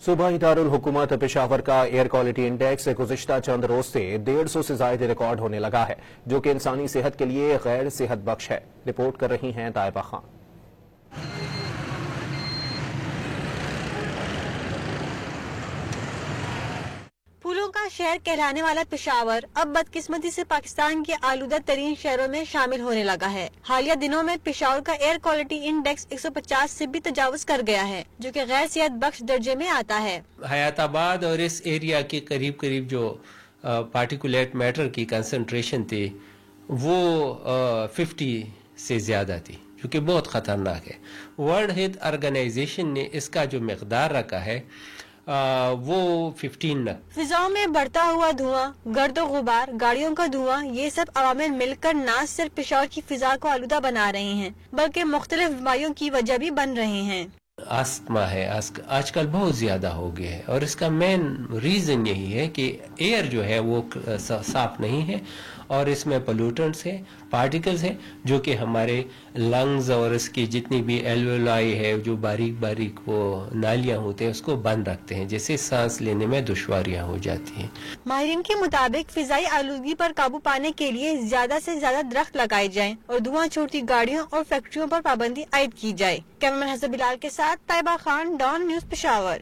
صوبائی دارالحکومت پشاور کا ایئر کوالٹی انڈیکس گزشتہ چند روز سے 150 سے زائد ریکارڈ ہونے لگا ہے، جو کہ انسانی صحت کے لیے غیر صحت بخش ہے۔ رپورٹ کر رہی ہیں طائبہ خان۔ پھولوں کا شہر کہلانے والا پشاور اب بدقسمتی سے پاکستان کے آلودہ ترین شہروں میں شامل ہونے لگا ہے۔ حالیہ دنوں میں پشاور کا ایئر کوالٹی انڈیکس 150 سے بھی تجاوز کر گیا ہے، جو کہ غیر صحت بخش درجے میں آتا ہے۔ حیات آباد اور اس ایریا کے قریب جو پارٹیکولیٹ میٹر کی کنسنٹریشن تھی وہ 50 سے زیادہ تھی، جو کہ بہت خطرناک ہے۔ ورلڈ ہیلتھ آرگنائزیشن نے اس کا جو مقدار رکھا ہے وہ 15 فضاؤں میں بڑھتا ہوا دھواں، گرد و غبار، گاڑیوں کا دھواں، یہ سب عوامل مل کر نہ صرف پشاور کی فضا کو آلودہ بنا رہے ہیں بلکہ مختلف بیماریوں کی وجہ بھی بن رہے ہیں۔ آستما ہے آج کل بہت زیادہ ہو گیا ہے، اور اس کا مین ریزن یہی ہے کہ ایئر جو ہے وہ صاف نہیں ہے، اور اس میں پولوٹنٹس ہے، پارٹیکلز ہیں جو کہ ہمارے لنگز اور اس کی جتنی بھی ایلویولائی ہے، جو باریک وہ نالیاں ہوتے ہیں، اس کو بند رکھتے ہیں، جس سے سانس لینے میں دشواریاں ہو جاتی ہیں۔ ماہرین کے مطابق فضائی آلودگی پر قابو پانے کے لیے زیادہ سے زیادہ درخت لگائے جائیں اور دھواں چھوڑتی گاڑیوں اور فیکٹریوں پر پابندی عائد کی جائے۔ کیمرمین حسن بلال کے ساتھ طائبہ خان، ڈان نیوز پشاور۔